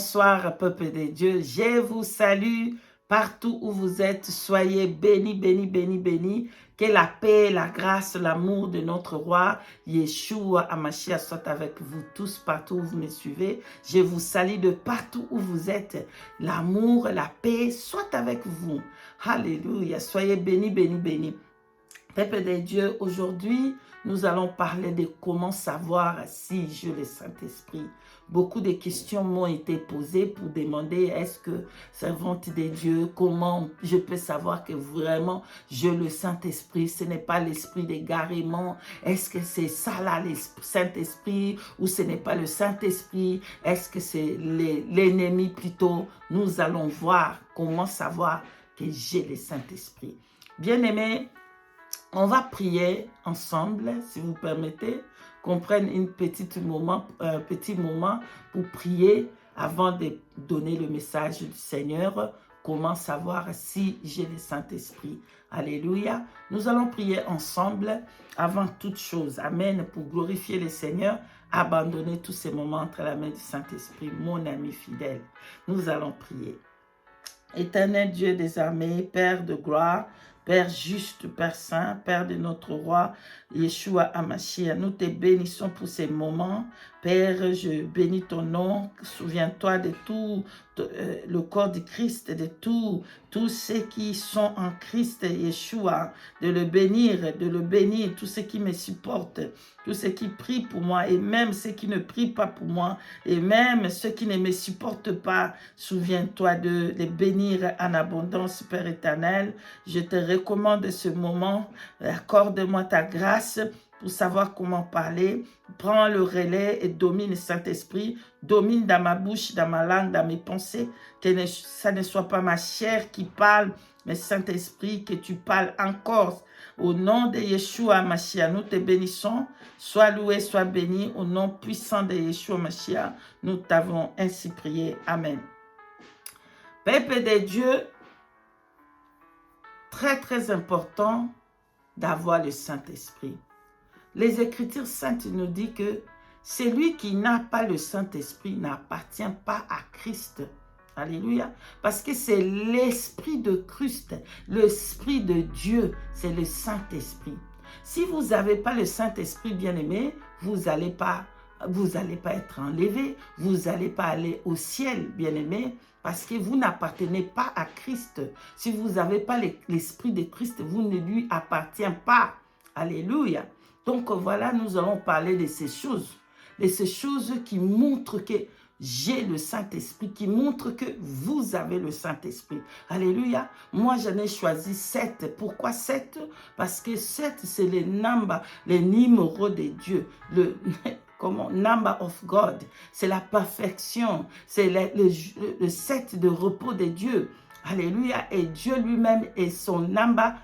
Bonsoir, peuple de Dieu. Je vous salue partout où vous êtes. Soyez bénis, bénis, bénis, bénis. Que la paix, la grâce, l'amour de notre roi, Yeshua Hamashiach, soit avec vous tous partout où vous me suivez. Je vous salue de partout où vous êtes. L'amour, la paix, soit avec vous. Alléluia. Soyez bénis, bénis, bénis. Peuple de Dieu, aujourd'hui, nous allons parler de comment savoir si j'ai le Saint-Esprit. Beaucoup de questions m'ont été posées pour demander est-ce que, servante de Dieu, comment je peux savoir que vraiment j'ai le Saint-Esprit, ce n'est pas l'esprit d'égarement, est-ce que c'est ça là le Saint-Esprit ou ce n'est pas le Saint-Esprit, est-ce que c'est l'ennemi plutôt? Nous allons voir comment savoir que j'ai le Saint-Esprit. Bien-aimés, on va prier ensemble, si vous permettez, qu'on prenne un petit moment pour prier avant de donner le message du Seigneur. Comment savoir si j'ai le Saint-Esprit? Alléluia. Nous allons prier ensemble avant toute chose. Amen. Pour glorifier le Seigneur, abandonner tous ces moments entre la main du Saint-Esprit, mon ami fidèle. Nous allons prier. Éternel Dieu des armées, Père de gloire, Père juste, Père saint, Père de notre roi, Yeshua Hamashiach, nous te bénissons pour ces moments. Père, je bénis ton nom. Souviens-toi de tout le corps du Christ, de tous ceux qui sont en Christ, Yeshua, de le bénir, tous ceux qui me supportent, tous ceux qui prient pour moi, et même ceux qui ne prient pas pour moi, et même ceux qui ne me supportent pas. Souviens-toi de les bénir en abondance, Père éternel. Je te recommande ce moment. Accorde-moi ta grâce pour savoir comment parler. Prends le relais et domine le Saint-Esprit. Domine dans ma bouche, dans ma langue, dans mes pensées. Que ça ne soit pas ma chair qui parle, mais Saint-Esprit, que tu parles encore. Au nom de Yeshua Hamashiach, nous te bénissons. Sois loué, sois béni. Au nom puissant de Yeshua Hamashiach, nous t'avons ainsi prié. Amen. Peuple de Dieu, très très important d'avoir le Saint-Esprit. Les Écritures saintes nous disent que celui qui n'a pas le Saint-Esprit n'appartient pas à Christ. Alléluia. Parce que c'est l'Esprit de Christ, l'Esprit de Dieu, c'est le Saint-Esprit. Si vous n'avez pas le Saint-Esprit, bien-aimé, vous n'allez pas être enlevé, vous n'allez pas aller au ciel, bien-aimé, parce que vous n'appartenez pas à Christ. Si vous n'avez pas l'Esprit de Christ, vous ne lui appartenez pas. Alléluia. Donc voilà, nous allons parler de ces choses qui montrent que j'ai le Saint-Esprit, qui montrent que vous avez le Saint-Esprit. Alléluia. Moi, j'en ai choisi 7. Pourquoi 7? Parce que 7, c'est les numéros de Dieu. Number of God. C'est la perfection. C'est le 7 de repos de Dieu. Alléluia. Et Dieu lui-même est son number.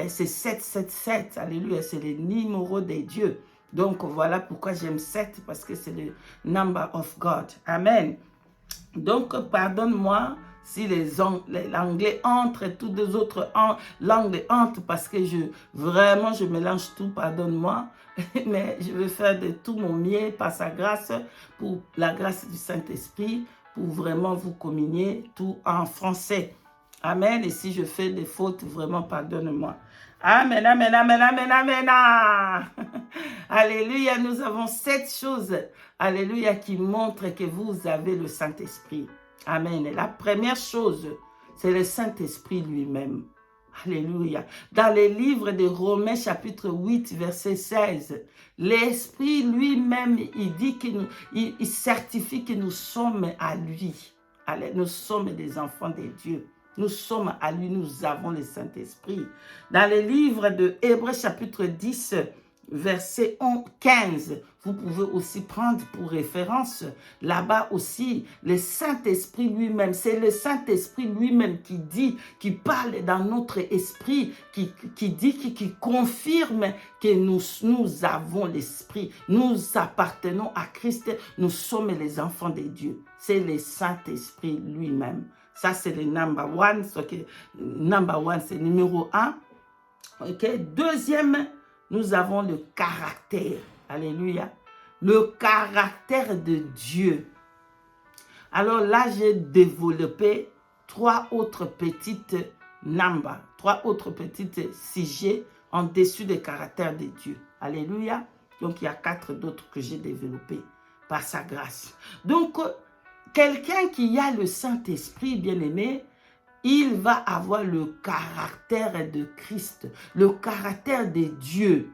C'est 777. Alléluia. C'est les numéros de Dieu. Donc, voilà pourquoi j'aime 7, parce que c'est le number of God. Amen. Donc, pardonne-moi si l'anglais entre et toutes les autres langues entrent, parce que je mélange tout, pardonne-moi. Mais je vais faire de tout mon mieux par sa grâce, pour la grâce du Saint-Esprit, pour vraiment vous communier tout en français. Amen. Et si je fais des fautes, vraiment, pardonne-moi. Amen, amen, amen, amen, amen. Alléluia, nous avons 7 choses, alléluia, qui montrent que vous avez le Saint-Esprit. Amen. Et la première chose, c'est le Saint-Esprit lui-même. Alléluia. Dans les livres de Romains chapitre 8, verset 16, l'Esprit lui-même, il dit il certifie que nous sommes à lui. Nous sommes des enfants de Dieu. Nous sommes à lui, nous avons le Saint-Esprit. Dans le livre de Hébreux chapitre 10, verset 15, vous pouvez aussi prendre pour référence là-bas aussi le Saint-Esprit lui-même. C'est le Saint-Esprit lui-même qui dit, qui parle dans notre esprit, qui confirme que nous avons l'Esprit. Nous appartenons à Christ, nous sommes les enfants de Dieu. C'est le Saint-Esprit lui-même. Ça, c'est le number one. Number one, c'est numéro 1. Okay? Deuxième, nous avons le caractère. Alléluia. Le caractère de Dieu. Alors là, j'ai développé 3 autres petites namba, 3 autres petites sujets en dessus des caractères de Dieu. Alléluia. Donc, il y a 4 d'autres que j'ai développés par sa grâce. Donc, quelqu'un qui a le Saint-Esprit, bien-aimé, il va avoir le caractère de Christ, le caractère de Dieu.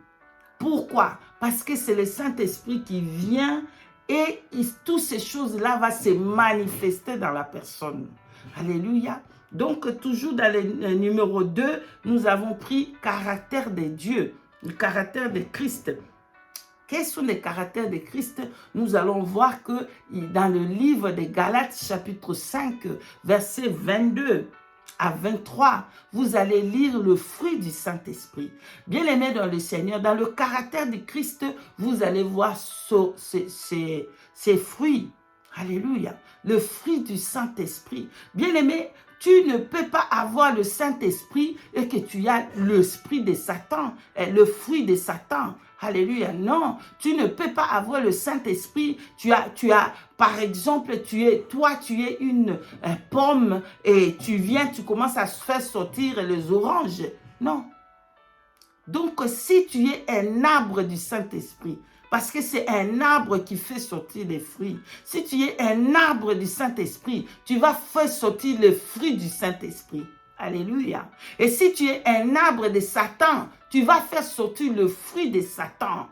Pourquoi? Parce que c'est le Saint-Esprit qui vient et toutes ces choses-là vont se manifester dans la personne. Alléluia. Donc, toujours dans le numéro 2, nous avons pris caractère de Dieu, le caractère de Christ. Quels sont les caractères de Christ? Nous allons voir que dans le livre de Galates, chapitre 5, versets 22 à 23, vous allez lire le fruit du Saint-Esprit. Bien-aimés dans le Seigneur, dans le caractère de Christ, vous allez voir ces fruits. Alléluia. Le fruit du Saint-Esprit. Bien-aimé, tu ne peux pas avoir le Saint-Esprit et que tu as l'esprit de Satan, le fruit de Satan. Alléluia. Non, tu ne peux pas avoir le Saint-Esprit. Tu as, par exemple, tu es une pomme et tu commences à faire sortir les oranges. Non. Donc, si tu es un arbre du Saint-Esprit, parce que c'est un arbre qui fait sortir les fruits. Si tu es un arbre du Saint-Esprit, tu vas faire sortir les fruits du Saint-Esprit. Alléluia. Et si tu es un arbre de Satan, tu vas faire sortir le fruit de Satan.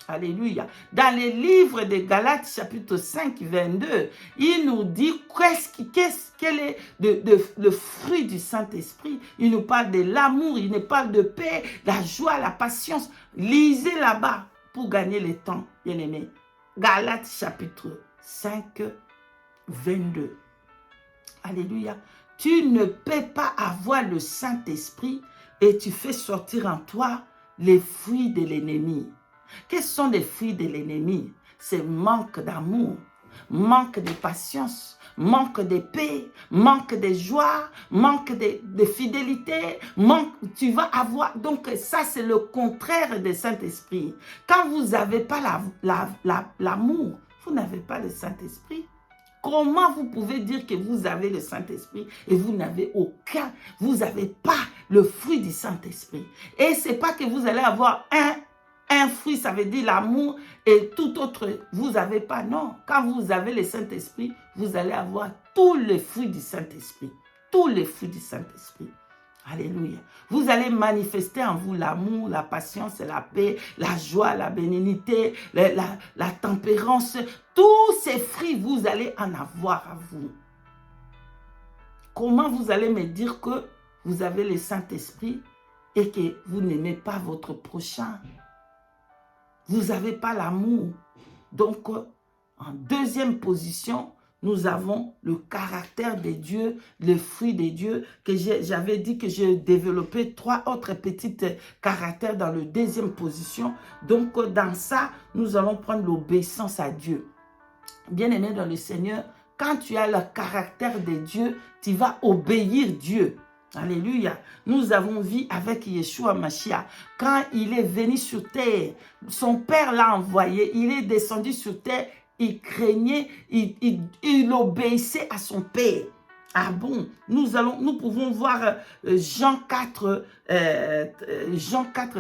Alléluia. Dans les livres de Galates, chapitre 5, 22, il nous dit quel est le fruit du Saint-Esprit. Il nous parle de l'amour, il nous parle de paix, la joie, la patience. Lisez là-bas pour gagner le temps, bien-aimés. Galates, chapitre 5, 22. Alléluia. Tu ne peux pas avoir le Saint-Esprit et tu fais sortir en toi les fruits de l'ennemi. Quels sont les fruits de l'ennemi? C'est manque d'amour, manque de patience, manque de paix, manque de joie, manque de fidélité, tu vas avoir. Donc ça, c'est le contraire du Saint-Esprit. Quand vous n'avez pas l'amour, vous n'avez pas le Saint-Esprit. Comment vous pouvez dire que vous avez le Saint-Esprit et vous n'avez aucun, vous n'avez pas le fruit du Saint-Esprit? Et ce n'est pas que vous allez avoir un fruit, ça veut dire l'amour, et tout autre, vous n'avez pas. Non, quand vous avez le Saint-Esprit, vous allez avoir tous les fruits du Saint-Esprit. Tous les fruits du Saint-Esprit. Alléluia. Vous allez manifester en vous l'amour, la patience, la paix, la joie, la bénignité, la tempérance. Tous ces fruits, vous allez en avoir à vous. Comment vous allez me dire que vous avez le Saint-Esprit et que vous n'aimez pas votre prochain? Vous n'avez pas l'amour. Donc, en deuxième position, nous avons le caractère de Dieu, le fruit de Dieu, que j'avais dit que j'ai développé 3 autres petits caractères dans la deuxième position. Donc, dans ça, nous allons prendre l'obéissance à Dieu. Bien-aimé dans le Seigneur, quand tu as le caractère de Dieu, tu vas obéir Dieu. Alléluia. Nous avons vu avec Yeshua Mashiach, quand il est venu sur terre, son Père l'a envoyé, il est descendu sur terre, il craignait, il obéissait à son Père. Ah bon, nous pouvons voir Jean 4,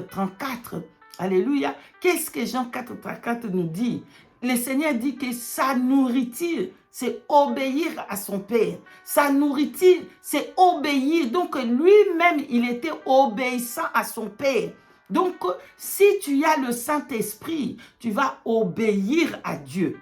34. Alléluia. Qu'est-ce que Jean 4, 34 nous dit? Le Seigneur dit que sa nourriture, c'est obéir à son Père. Sa nourriture, c'est obéir. Donc, lui-même, il était obéissant à son Père. Donc, si tu as le Saint-Esprit, tu vas obéir à Dieu.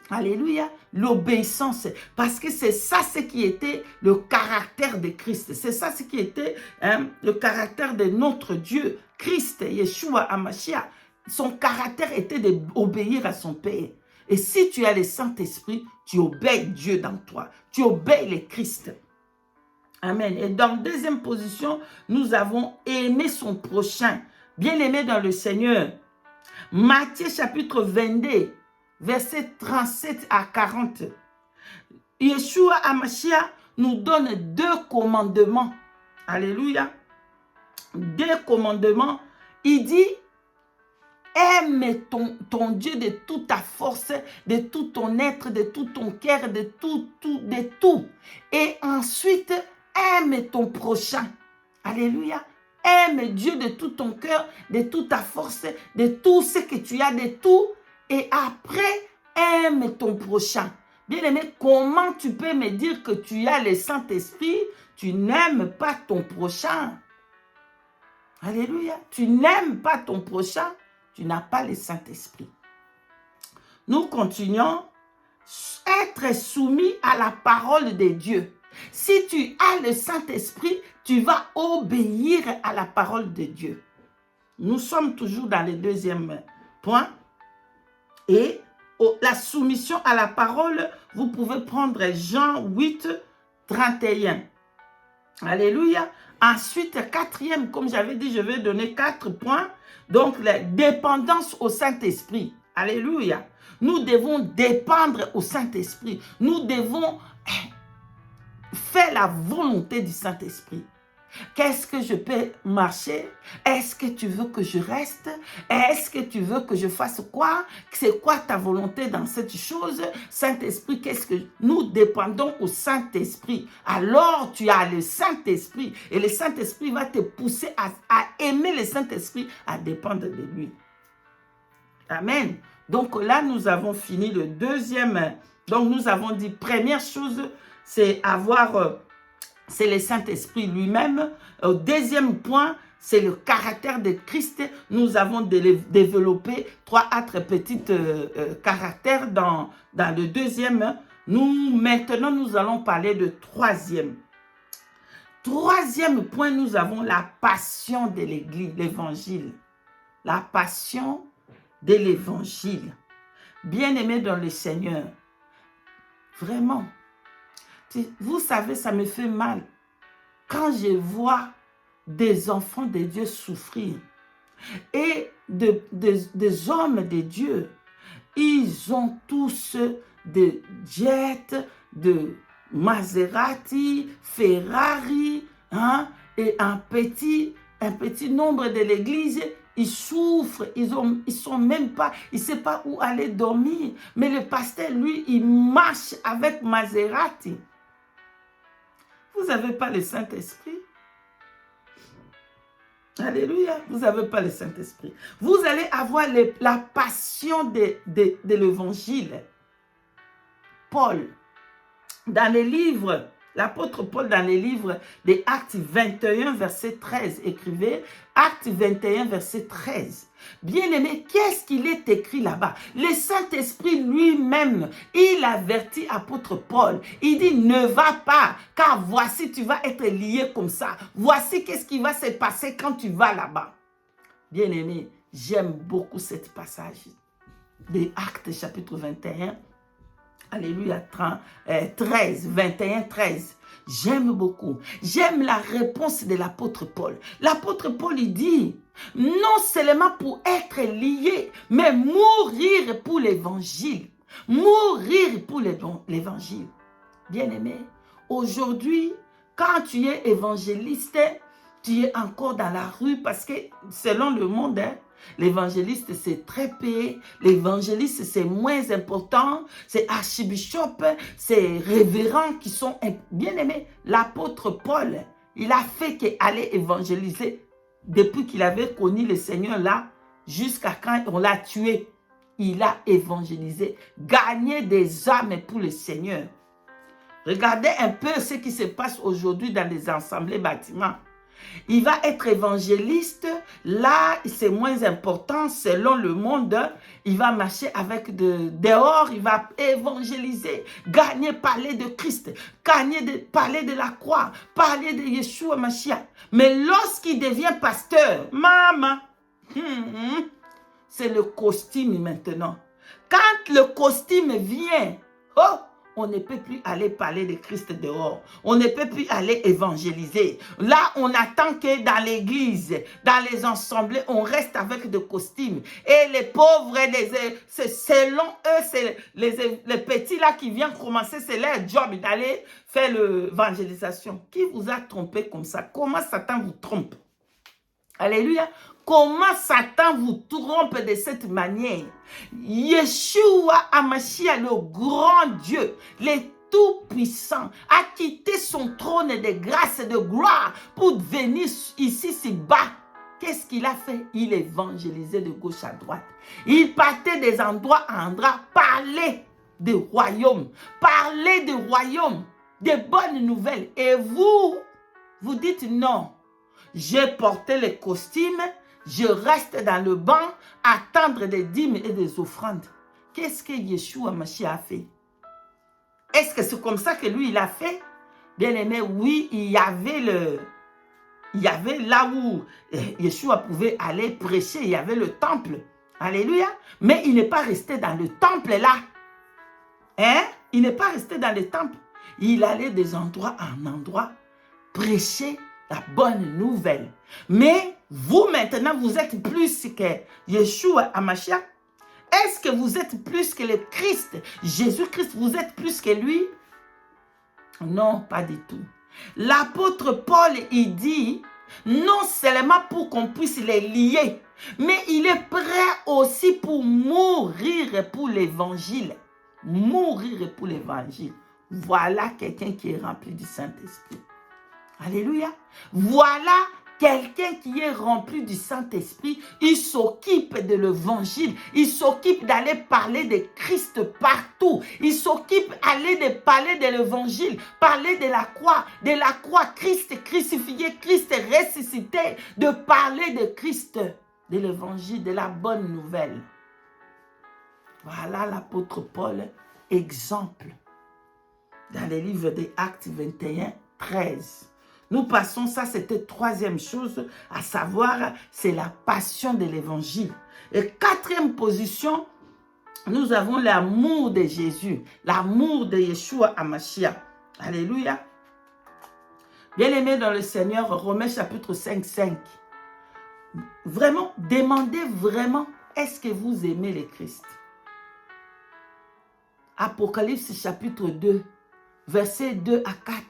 Alléluia. L'obéissance. Parce que c'est ça ce qui était le caractère de Christ. C'est ça ce qui était le caractère de notre Dieu. Christ, Yeshua HaMashiach. Son caractère était d'obéir à son Père. Et si tu as le Saint-Esprit, tu obéis Dieu dans toi. Tu obéis le Christ. Amen. Et dans la deuxième position, nous avons aimé son prochain. Bien-aimé dans le Seigneur. Matthieu chapitre 22, versets 37 à 40. Yeshua HaMashiach nous donne 2 commandements. Alléluia. 2 commandements. Il dit, Aime ton Dieu de toute ta force, de tout ton être, de tout ton cœur, de tout. Et ensuite, aime ton prochain. Alléluia. Aime Dieu de tout ton cœur, de toute ta force, de tout ce que tu as, de tout. Et après, aime ton prochain. Bien-aimé, comment tu peux me dire que tu as le Saint-Esprit, tu n'aimes pas ton prochain? Alléluia. Tu n'aimes pas ton prochain, tu n'as pas le Saint-Esprit. Nous continuons. Être soumis à la parole de Dieu. Si tu as le Saint-Esprit, tu vas obéir à la parole de Dieu. Nous sommes toujours dans le deuxième point. Et la soumission à la parole, vous pouvez prendre Jean 8, 31. Alléluia. Ensuite, quatrième, comme j'avais dit, je vais donner 4 points. Donc, la dépendance au Saint-Esprit. Alléluia. Nous devons dépendre au Saint-Esprit. Nous devons faire la volonté du Saint-Esprit. Qu'est-ce que je peux marcher? Est-ce que tu veux que je reste? Est-ce que tu veux que je fasse quoi? C'est quoi ta volonté dans cette chose? Saint-Esprit, qu'est-ce que... Nous dépendons au Saint-Esprit. Alors, tu as le Saint-Esprit. Et le Saint-Esprit va te pousser à aimer le Saint-Esprit, à dépendre de lui. Amen. Donc là, nous avons fini le deuxième. Donc, nous avons dit, première chose, c'est avoir... c'est le Saint-Esprit lui-même. Deuxième point, c'est le caractère de Christ. Nous avons développé 3 autres petits caractères dans le deuxième. Maintenant, nous allons parler de troisième. Troisième point, nous avons la passion de l'Église, l'Évangile. La passion de l'Évangile. Bien-aimé dans le Seigneur, vraiment, vous savez, ça me fait mal quand je vois des enfants de Dieu souffrir et des hommes de Dieu. Ils ont tous des jets, de Maserati, Ferrari, hein, et un petit nombre de l'église. Ils souffrent, ils sont même pas, ils ne savent pas où aller dormir. Mais le pasteur, lui, il marche avec Maserati. Vous n'avez pas le Saint-Esprit. Alléluia. Vous n'avez pas le Saint-Esprit. Vous allez avoir la passion de l'Évangile. Paul, dans les livres, l'apôtre Paul, dans les livres des Actes 21, verset 13, écrivez Actes 21, verset 13. Bien-aimé, qu'est-ce qu'il est écrit là-bas? Le Saint-Esprit lui-même, il avertit apôtre Paul. Il dit, ne va pas, car voici, tu vas être lié comme ça. Voici qu'est-ce qui va se passer quand tu vas là-bas. Bien-aimé, j'aime beaucoup ce passage des Actes chapitre 21. Alléluia, 13, 21, 13. J'aime beaucoup. J'aime la réponse de l'apôtre Paul. L'apôtre Paul, il dit, non seulement pour être lié, mais mourir pour l'évangile. Mourir pour l'évangile. Bien-aimé, aujourd'hui, quand tu es évangéliste, tu es encore dans la rue parce que selon le monde, l'évangéliste, c'est très payé. L'évangéliste, c'est moins important. C'est archibishop, c'est révérend qui sont bien aimés. L'apôtre Paul, il a fait qu'aller évangéliser depuis qu'il avait connu le Seigneur là, jusqu'à quand on l'a tué. Il a évangélisé, gagné des âmes pour le Seigneur. Regardez un peu ce qui se passe aujourd'hui dans les assemblées bâtiments. Il va être évangéliste, là c'est moins important selon le monde, il va marcher avec dehors, il va évangéliser, gagner, parler de Christ, parler de la croix, parler de Yeshua Mashiach. Mais lorsqu'il devient pasteur, maman, c'est le costume maintenant. Quand le costume vient, oh, on ne peut plus aller parler de Christ dehors. On ne peut plus aller évangéliser. Là, on attend que dans l'église, dans les assemblées, on reste avec des costumes. Et les pauvres, selon eux, c'est les petits là qui viennent commencer, c'est leur job d'aller faire l'évangélisation. Qui vous a trompé comme ça? Comment Satan vous trompe? Alléluia. comment Satan vous trompe de cette manière. Yeshua HaMashiach, le grand Dieu, le Tout-Puissant, a quitté son trône de grâce et de gloire pour venir ici bas. Qu'est-ce qu'il a fait? Il évangélisait de gauche à droite. Il partait des endroits à endroits, parlait des royaumes, des bonnes nouvelles. Et vous dites non. J'ai porté les costumes, je reste dans le banc, attendre des dîmes et des offrandes. Qu'est-ce que Yeshua HaMashiach a fait? Est-ce que c'est comme ça que lui, il a fait? Bien aimé, oui, il y avait là où Yeshua pouvait aller prêcher, il y avait le temple. Alléluia. Mais il n'est pas resté dans le temple là. Hein? Il n'est pas resté dans le temple. Il allait des endroits en endroit prêcher la bonne nouvelle. Mais vous maintenant, vous êtes plus que Yeshua HaMashiach. Est-ce que vous êtes plus que le Christ? Jésus-Christ, vous êtes plus que lui? Non, pas du tout. L'apôtre Paul, il dit, non seulement pour qu'on puisse les lier, mais il est prêt aussi pour mourir pour l'évangile. Mourir pour l'évangile. Voilà quelqu'un qui est rempli du Saint-Esprit. Alléluia. Voilà quelqu'un qui est rempli du Saint-Esprit. Il s'occupe de l'évangile. Il s'occupe d'aller parler de Christ partout. Il s'occupe d'aller parler de l'évangile. Parler de la croix. De la croix, Christ crucifié, Christ ressuscité. De parler de Christ, de l'évangile, de la bonne nouvelle. Voilà l'apôtre Paul, exemple. Dans les livres des Actes 21, 13. Nous passons, ça c'était troisième chose, à savoir, c'est la passion de l'évangile. Et quatrième position, nous avons l'amour de Jésus, l'amour de Yeshua HaMashiach. Alléluia. Bien-aimés dans le Seigneur, Romains chapitre 5, 5. Vraiment, demandez vraiment, est-ce que vous aimez le Christ? Apocalypse chapitre 2, versets 2 à 4.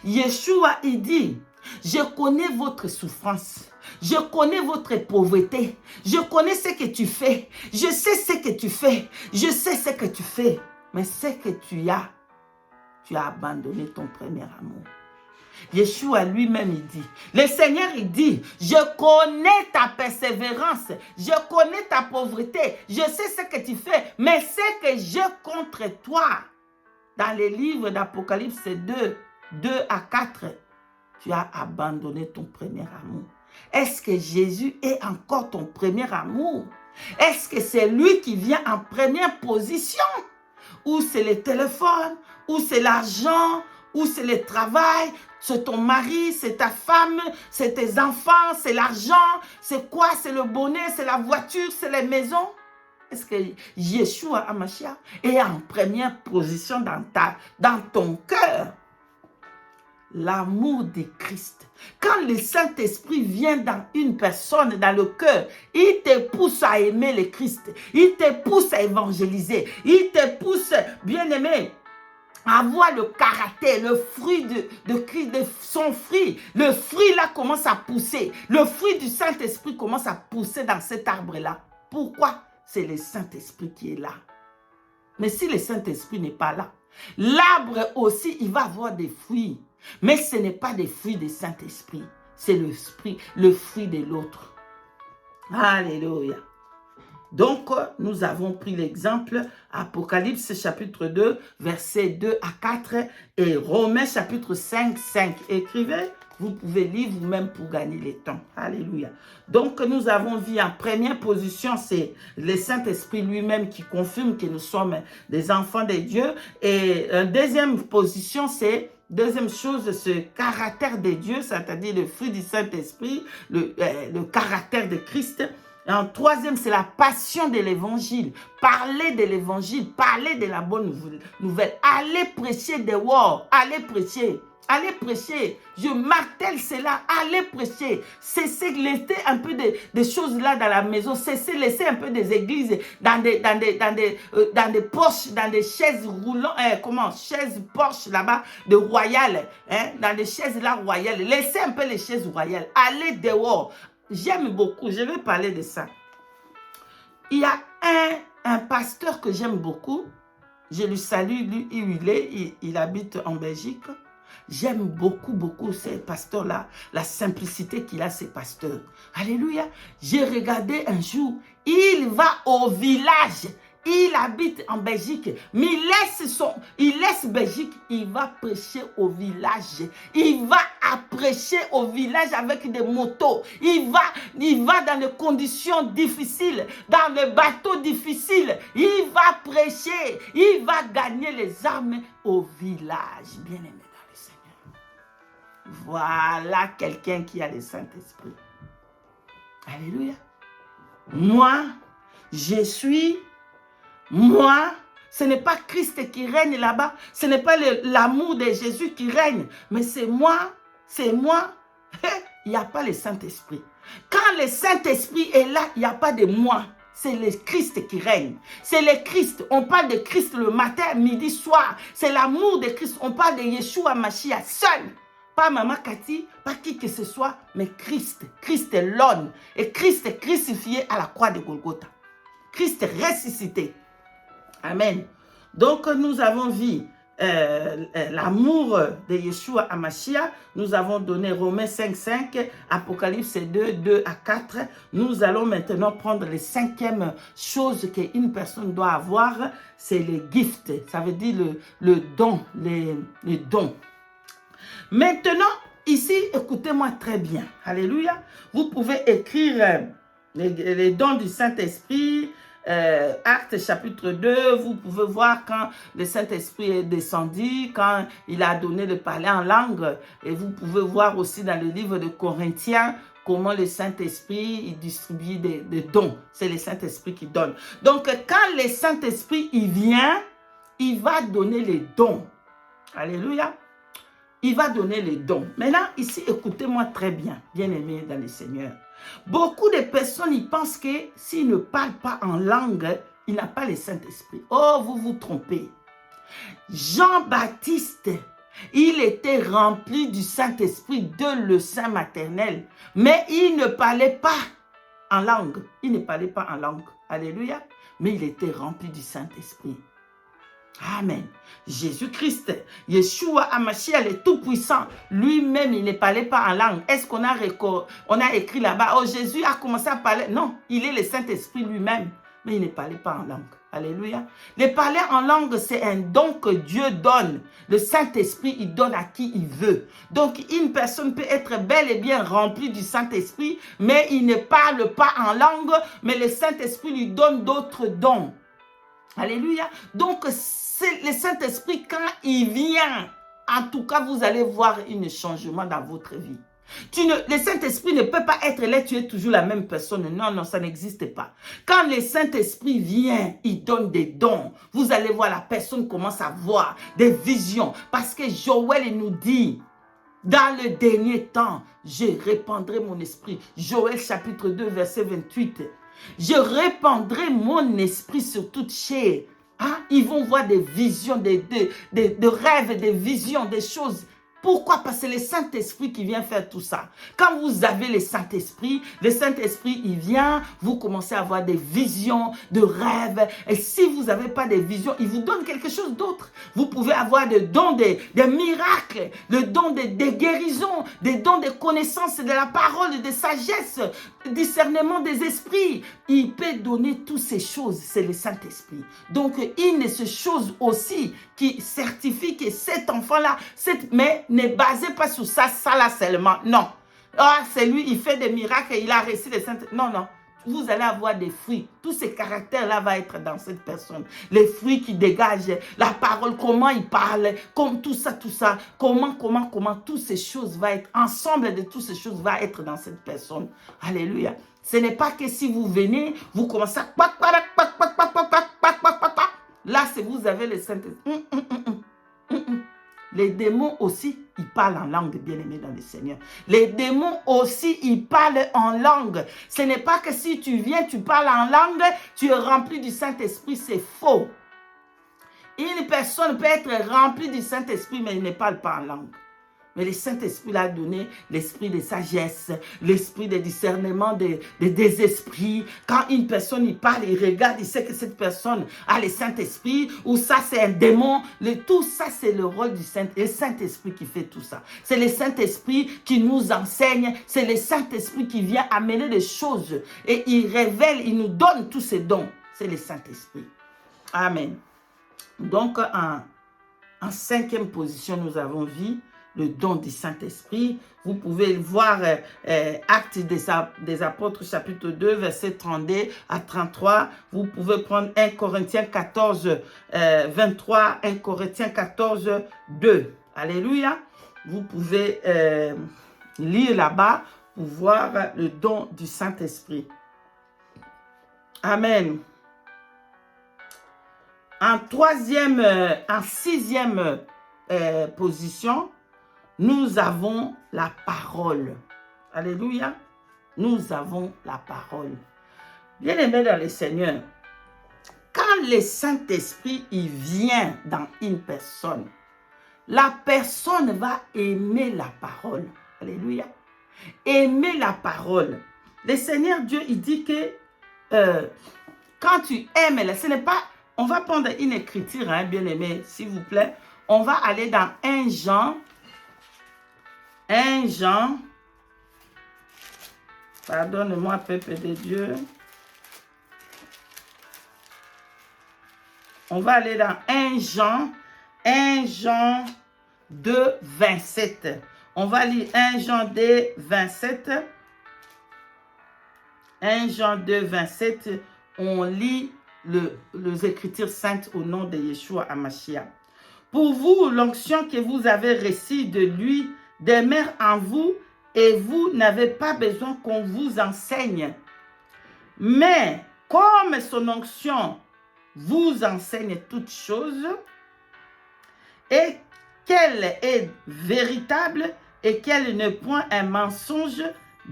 Yeshua, il dit, je connais votre souffrance, je connais votre pauvreté, je connais ce que tu fais, je sais ce que tu fais, je sais ce que tu fais, mais ce que tu as abandonné ton premier amour. Yeshua lui-même, il dit, le Seigneur, il dit, je connais ta persévérance, je connais ta pauvreté, je sais ce que tu fais, mais ce que j'ai contre toi, dans les livres d'Apocalypse 2 à 4, tu as abandonné ton premier amour. Est-ce que Jésus est encore ton premier amour? Est-ce que c'est lui qui vient en première position? Ou c'est le téléphone? Ou c'est l'argent? Ou c'est le travail? C'est ton mari? C'est ta femme? C'est tes enfants? C'est l'argent? C'est quoi? C'est le bonheur? C'est la voiture? C'est les maisons? Est-ce que Yeshua HaMashiach est en première position dans ton cœur? L'amour de Christ. Quand le Saint-Esprit vient dans une personne, dans le cœur, il te pousse à aimer le Christ. Il te pousse à évangéliser. Il te pousse, bien-aimé, à avoir le caractère, le fruit de son fruit. Le fruit là commence à pousser. Le fruit du Saint-Esprit commence à pousser dans cet arbre-là. Pourquoi? C'est le Saint-Esprit qui est là. Mais si le Saint-Esprit n'est pas là, l'arbre aussi, il va avoir des fruits. Mais ce n'est pas des fruits du Saint-Esprit. C'est le fruit de l'autre. Alléluia. Donc, nous avons pris l'exemple Apocalypse chapitre 2, versets 2 à 4 et Romains chapitre 5, 5. Écrivez, vous pouvez lire vous-même pour gagner le temps. Alléluia. Donc, nous avons vu en première position, c'est le Saint-Esprit lui-même qui confirme que nous sommes des enfants de Dieu. Et en deuxième position, deuxième chose, ce caractère de Dieu, c'est-à-dire le fruit du Saint-Esprit, le caractère de Christ. Et en troisième, c'est la passion de l'évangile. Parler de l'évangile, parler de la bonne nouvelle. Allez prêcher dehors, allez prêcher. Allez prêcher. Je martèle cela. Allez prêcher. Cessez de laisser un peu des choses là dans la maison. Cessez de laisser un peu des églises dans des poches, dans des chaises roulantes. Chaises Porsche là-bas, de royales. Dans des chaises là royales. Laissez un peu les chaises royales. Allez dehors. j'aime beaucoup, je vais parler de ça. Il y a un pasteur que j'aime beaucoup. Je lui salue, lui, il habite en Belgique. J'aime beaucoup, beaucoup ces pasteurs-là, la simplicité qu'il a, ces pasteurs. Alléluia. J'ai regardé un jour, il va au village. Il habite en Belgique, mais il laisse Belgique, il va prêcher au village. Il va prêcher au village avec des motos. Il va dans des conditions difficiles, dans les bateaux difficiles. Il va prêcher, il va gagner les âmes au village. Bien-aimé dans le Seigneur. Voilà quelqu'un qui a le Saint-Esprit. Alléluia. Moi, ce n'est pas Christ qui règne là-bas. Ce n'est pas l'amour de Jésus qui règne. Mais c'est moi. Il n'y a pas le Saint-Esprit. Quand le Saint-Esprit est là, il n'y a pas de moi. C'est le Christ qui règne. C'est le Christ. On parle de Christ le matin, midi, soir. C'est l'amour de Christ. On parle de Yeshua Mashiach seul. Pas Maman Cathy, pas qui que ce soit, mais Christ. Christ est l'homme. Et Christ est crucifié à la croix de Golgotha. Christ est ressuscité. Amen. Donc, nous avons vu l'amour de Yeshua Hamashiach. Nous avons donné Romains 5:5, Apocalypse 2 à 4. Nous allons maintenant prendre les 5e chose qu'une personne doit avoir. C'est les gifts. Ça veut dire le don, les dons. Maintenant, ici, écoutez-moi très bien. Alléluia. Vous pouvez écrire les dons du Saint-Esprit. Actes chapitre 2, vous pouvez voir quand le Saint-Esprit est descendu, quand il a donné le parler en langue. Et vous pouvez voir aussi dans le livre de Corinthiens comment le Saint-Esprit il distribue des dons. C'est le Saint-Esprit qui donne. Donc quand le Saint-Esprit il vient, il va donner les dons. Alléluia. Il va donner les dons. Maintenant, ici, écoutez-moi très bien, bien-aimés dans le Seigneur. Beaucoup de personnes, ils pensent que s'ils ne parlent pas en langue, ils n'ont pas le Saint-Esprit. Oh, vous vous trompez. Jean-Baptiste, il était rempli du Saint-Esprit de le sein maternel, mais il ne parlait pas en langue. Il ne parlait pas en langue. Alléluia. Mais il était rempli du Saint-Esprit. Amen. Jésus-Christ, Yeshua Hamashiach, le Tout-Puissant, lui-même, il ne parlait pas en langue. Est-ce qu'on a écrit là-bas, oh, Jésus a commencé à parler? Non, il est le Saint-Esprit lui-même, mais il ne parlait pas en langue. Alléluia. Le parler en langue, c'est un don que Dieu donne. Le Saint-Esprit, il donne à qui il veut. Donc, une personne peut être bel et bien remplie du Saint-Esprit, mais il ne parle pas en langue, mais le Saint-Esprit lui donne d'autres dons. Alléluia. Donc, c'est le Saint-Esprit, quand il vient, en tout cas, vous allez voir un changement dans votre vie. Le Saint-Esprit ne peut pas être là, tu es toujours la même personne. Non, non, ça n'existe pas. Quand le Saint-Esprit vient, il donne des dons. Vous allez voir, la personne commence à voir des visions. Parce que Joël nous dit, dans le dernier temps, je répandrai mon esprit. Joël chapitre 2, verset 28. Je répandrai mon esprit sur toute chair. Hein? Ils vont voir des visions, des rêves, des visions, des choses. Pourquoi? Parce que c'est le Saint-Esprit qui vient faire tout ça. Quand vous avez le Saint-Esprit, il vient, vous commencez à avoir des visions, de rêves. Et si vous n'avez pas des visions, il vous donne quelque chose d'autre. Vous pouvez avoir des dons, des miracles, des dons de guérison, des dons de connaissance de la parole, de sagesse, discernement des esprits. Il peut donner toutes ces choses, c'est le Saint-Esprit. Donc, une de ces choses aussi qui certifie que cet enfant-là, mais ne basez pas sur ça là seulement. Non. Ah, c'est lui, il fait des miracles et il a reçu le Saint-Esprit. Non, non. Vous allez avoir des fruits. Tous ces caractères-là vont être dans cette personne. Les fruits qui dégagent, la parole, comment il parle, comme tout ça, comment, toutes ces choses vont être, ensemble de toutes ces choses vont être dans cette personne. Alléluia. Ce n'est pas que si vous venez, vous commencez à... Là, c'est vous avez le Saint-Esprit. Les démons aussi, ils parlent en langue, bien-aimés dans le Seigneur. Les démons aussi, ils parlent en langue. Ce n'est pas que si tu viens, tu parles en langue, tu es rempli du Saint-Esprit, c'est faux. Une personne peut être remplie du Saint-Esprit, mais il ne parle pas en langue. Mais le Saint-Esprit l'a donné l'esprit de sagesse, l'esprit de discernement des esprits. Quand une personne il parle, il regarde, il sait que cette personne a le Saint-Esprit, ou ça c'est un démon. Tout ça c'est le rôle du Saint-Esprit qui fait tout ça. C'est le Saint-Esprit qui nous enseigne, c'est le Saint-Esprit qui vient amener des choses. Et il révèle, il nous donne tous ces dons. C'est le Saint-Esprit. Amen. Donc en cinquième position, nous avons vu le don du Saint-Esprit. Vous pouvez voir Actes des Apôtres, chapitre 2, verset 32 à 33. Vous pouvez prendre 1 Corinthiens 14, 23, 1 Corinthiens 14, 2. Alléluia. Vous pouvez lire là-bas pour voir le don du Saint-Esprit. Amen. En sixième position, nous avons la parole. Alléluia. Nous avons la parole. Bien-aimés dans le Seigneur, quand le Saint-Esprit il vient dans une personne, la personne va aimer la parole. Alléluia. Aimer la parole. Le Seigneur Dieu, il dit que quand tu aimes, ce n'est pas... On va prendre une écriture, hein, bien-aimé, s'il vous plaît. On va aller dans 1 Jean. 1 Jean. Pardonne-moi, peuple de Dieu. On va aller dans 1 Jean. 1 Jean 2, 27. On va lire 1 Jean 2, 27. 1 Jean 2, 27. On lit les Écritures saintes au nom de Yeshua HaMashiach. Pour vous, l'onction que vous avez reçue de lui demeure en vous et vous n'avez pas besoin qu'on vous enseigne. Mais comme son onction vous enseigne toutes choses et qu'elle est véritable et qu'elle ne point un mensonge,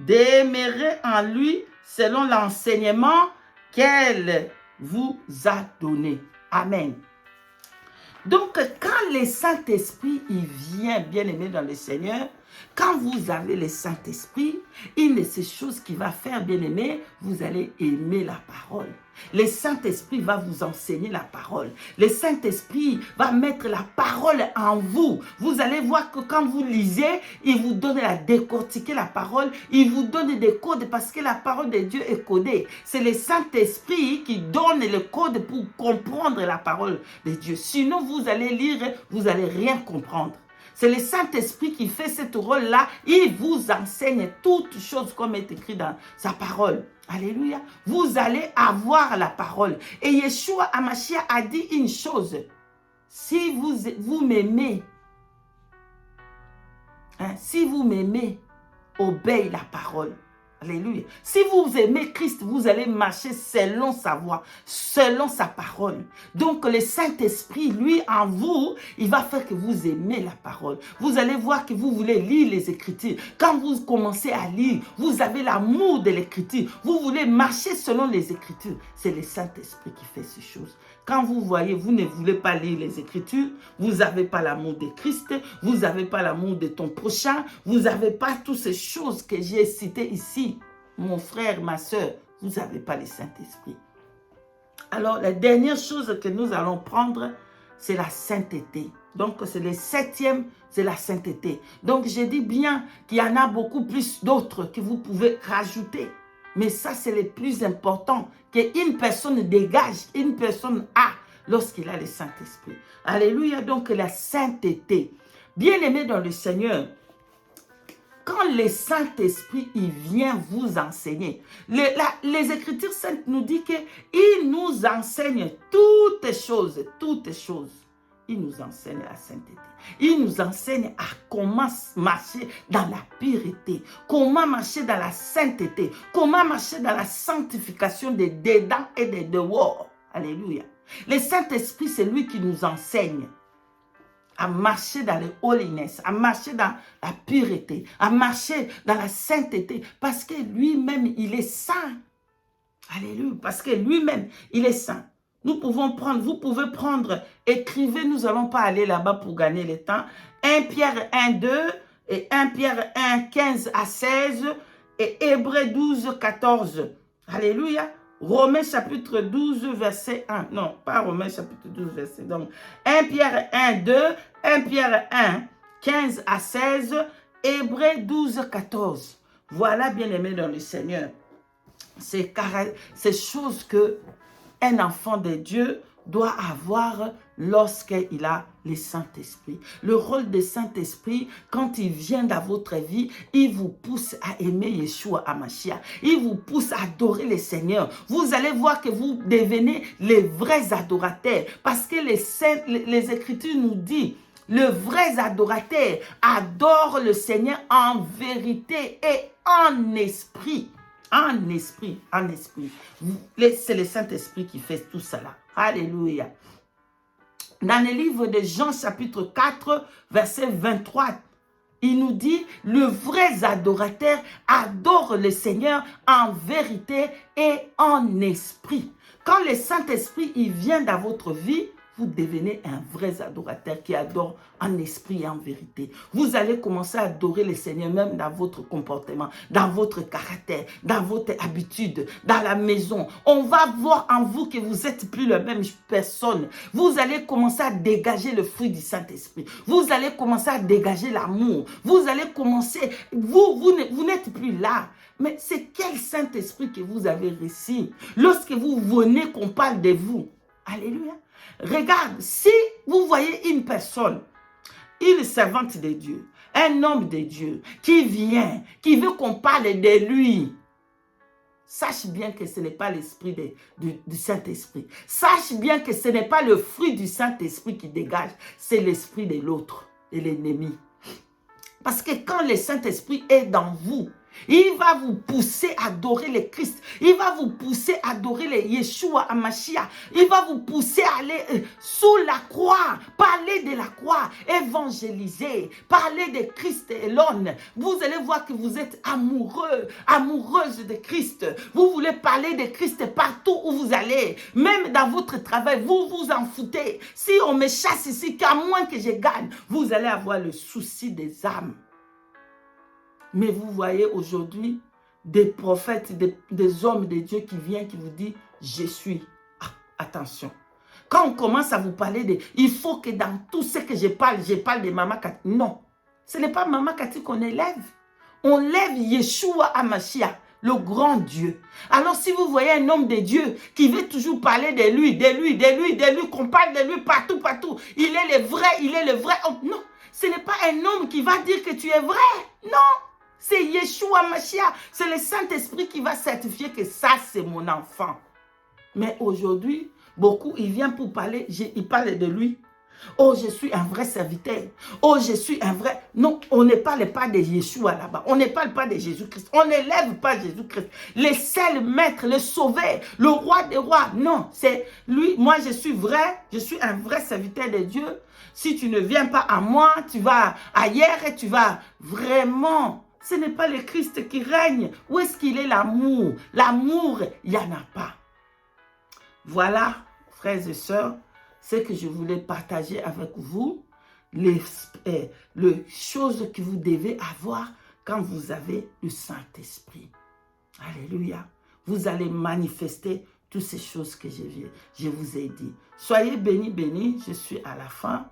demeurez en lui selon l'enseignement qu'elle vous a donné. Amen. Donc, quand le Saint-Esprit il vient, bien-aimé dans le Seigneur, quand vous avez le Saint-Esprit, une de ces choses qu'il va faire, bien-aimé, vous allez aimer la parole. Le Saint-Esprit va vous enseigner la parole. Le Saint-Esprit va mettre la parole en vous. Vous allez voir que quand vous lisez, il vous donne à décortiquer la parole. Il vous donne des codes parce que la parole de Dieu est codée. C'est le Saint-Esprit qui donne le code pour comprendre la parole de Dieu. Sinon, vous allez lire, vous n'allez rien comprendre. C'est le Saint-Esprit qui fait ce rôle-là. Il vous enseigne toutes choses comme est écrit dans sa parole. Alléluia. Vous allez avoir la parole. Et Yeshua HaMashiach a dit une chose. Si vous m'aimez, si vous m'aimez, obéissez la parole. Alléluia. Si vous aimez Christ, vous allez marcher selon sa voie, selon sa parole. Donc le Saint-Esprit, lui, en vous, il va faire que vous aimez la parole. Vous allez voir que vous voulez lire les Écritures. Quand vous commencez à lire, vous avez l'amour de l'Écriture. Vous voulez marcher selon les Écritures. C'est le Saint-Esprit qui fait ces choses. Quand vous voyez, vous ne voulez pas lire les Écritures, vous n'avez pas l'amour de Christ, vous n'avez pas l'amour de ton prochain, vous n'avez pas toutes ces choses que j'ai citées ici. Mon frère, ma soeur, vous n'avez pas le Saint-Esprit. Alors, la dernière chose que nous allons prendre, c'est la sainteté. Donc, c'est le septième, c'est la sainteté. Donc, je dis bien qu'il y en a beaucoup plus d'autres que vous pouvez rajouter. Mais ça, c'est le plus important qu'une personne dégage, une personne a lorsqu'il a le Saint-Esprit. Alléluia, donc la sainteté. Bien-aimé dans le Seigneur, quand le Saint-Esprit il vient vous enseigner, les Écritures saintes nous disent qu'il nous enseigne toutes choses, toutes choses. Il nous enseigne la sainteté. Il nous enseigne à comment marcher dans la pureté, comment marcher dans la sainteté, comment marcher dans la sanctification des dedans et des dehors. Alléluia. Le Saint-Esprit, c'est lui qui nous enseigne à marcher dans le holiness, à marcher dans la pureté, à marcher dans la sainteté, parce que lui-même, il est saint. Alléluia, parce que lui-même, il est saint. Nous pouvons prendre, vous pouvez prendre, écrivez, nous n'allons pas aller là-bas pour gagner le temps. 1 Pierre 1, 2, et 1 Pierre 1, 15 à 16 et Hébreux 12, 14. Alléluia. Romains chapitre 12, verset 1. Non, pas Romains chapitre 12, verset 1. Donc, 1 Pierre 1, 2, 1 Pierre 1, 15 à 16, Hébreux 12, 14. Voilà, bien-aimés dans le Seigneur, ces choses que un enfant de Dieu doit avoir lorsqu'il a le Saint-Esprit. Le rôle du Saint-Esprit, quand il vient dans votre vie, il vous pousse à aimer Yeshua HaMashiach. Il vous pousse à adorer le Seigneur. Vous allez voir que vous devenez les vrais adorateurs. Parce que les Écritures nous disent, le vrai adorateur adore le Seigneur en vérité et en esprit. En esprit, en esprit. C'est le Saint-Esprit qui fait tout cela. Alléluia. Dans le livre de Jean chapitre 4, verset 23, il nous dit, le vrai adorateur adore le Seigneur en vérité et en esprit. Quand le Saint-Esprit il vient dans votre vie, vous devenez un vrai adorateur qui adore en esprit et en vérité. Vous allez commencer à adorer le Seigneur même dans votre comportement, dans votre caractère, dans votre habitude, dans la maison. On va voir en vous que vous n'êtes plus la même personne. Vous allez commencer à dégager le fruit du Saint-Esprit. Vous allez commencer à dégager l'amour. Vous allez commencer, vous n'êtes plus là. Mais c'est quel Saint-Esprit que vous avez reçu lorsque vous venez qu'on parle de vous? Alléluia. Regarde, si vous voyez une personne, une servante de Dieu, un homme de Dieu qui vient, qui veut qu'on parle de lui, sache bien que ce n'est pas l'esprit du Saint-Esprit. Sache bien que ce n'est pas le fruit du Saint-Esprit qui dégage, c'est l'esprit de l'autre, de l'ennemi. Parce que quand le Saint-Esprit est dans vous, il va vous pousser à adorer le Christ. Il va vous pousser à adorer le Yeshua HaMashiach. Il va vous pousser à aller sous la croix, parler de la croix, évangéliser, parler de Christ et l'homme. Vous allez voir que vous êtes amoureux, amoureuse de Christ. Vous voulez parler de Christ partout où vous allez. Même dans votre travail, vous vous en foutez. Si on me chasse ici, qu'à moins que je gagne, vous allez avoir le souci des âmes. Mais vous voyez aujourd'hui des prophètes, des hommes de Dieu qui viennent, qui vous disent, je suis. Ah, attention. Quand on commence à vous parler de, il faut que dans tout ce que je parle de Maman Cathy. Non, ce n'est pas Maman Cathy qu'on élève. On lève Yeshua HaMashiach, le grand Dieu. Alors si vous voyez un homme de Dieu qui veut toujours parler de lui, qu'on parle de lui partout, partout. Il est le vrai. Oh, non, ce n'est pas un homme qui va dire que tu es vrai. Non. C'est Yeshua HaMashiach. C'est le Saint-Esprit qui va certifier que ça, c'est mon enfant. Mais aujourd'hui, beaucoup, ils viennent pour parler, ils parlent de lui. Oh, je suis un vrai serviteur. Oh, je suis un vrai... Non, on ne parle pas de Yeshua là-bas. On ne parle pas de Jésus-Christ. On n'élève pas Jésus-Christ. Le seul maître, le sauveur, le roi des rois. Non, c'est lui. Moi, je suis vrai. Je suis un vrai serviteur de Dieu. Si tu ne viens pas à moi, tu vas ailleurs et tu vas vraiment... Ce n'est pas le Christ qui règne. Où est-ce qu'il est l'amour? L'amour, il n'y en a pas. Voilà, frères et sœurs, ce que je voulais partager avec vous. Les choses que vous devez avoir quand vous avez le Saint-Esprit. Alléluia. Vous allez manifester toutes ces choses que je vous ai dit. Soyez bénis, bénis. Je suis à la fin.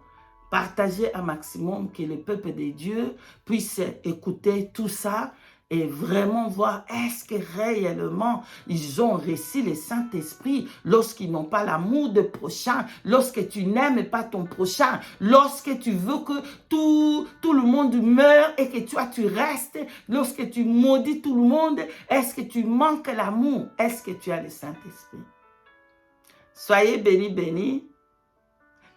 Partagez un maximum que le peuple de Dieu puisse écouter tout ça et vraiment voir est-ce que réellement ils ont reçu le Saint-Esprit lorsqu'ils n'ont pas l'amour de prochain, lorsque tu n'aimes pas ton prochain, lorsque tu veux que tout le monde meure et que toi tu restes, lorsque tu maudis tout le monde, est-ce que tu manques l'amour? Est-ce que tu as le Saint-Esprit? Soyez bénis, bénis.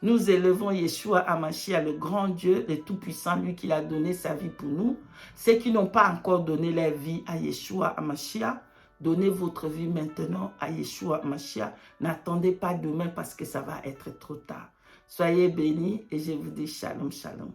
Nous élevons Yeshua HaMashiach, le grand Dieu, le Tout-Puissant, lui qui a donné sa vie pour nous. Ceux qui n'ont pas encore donné leur vie à Yeshua HaMashiach, donnez votre vie maintenant à Yeshua HaMashiach. N'attendez pas demain parce que ça va être trop tard. Soyez bénis et je vous dis shalom, shalom.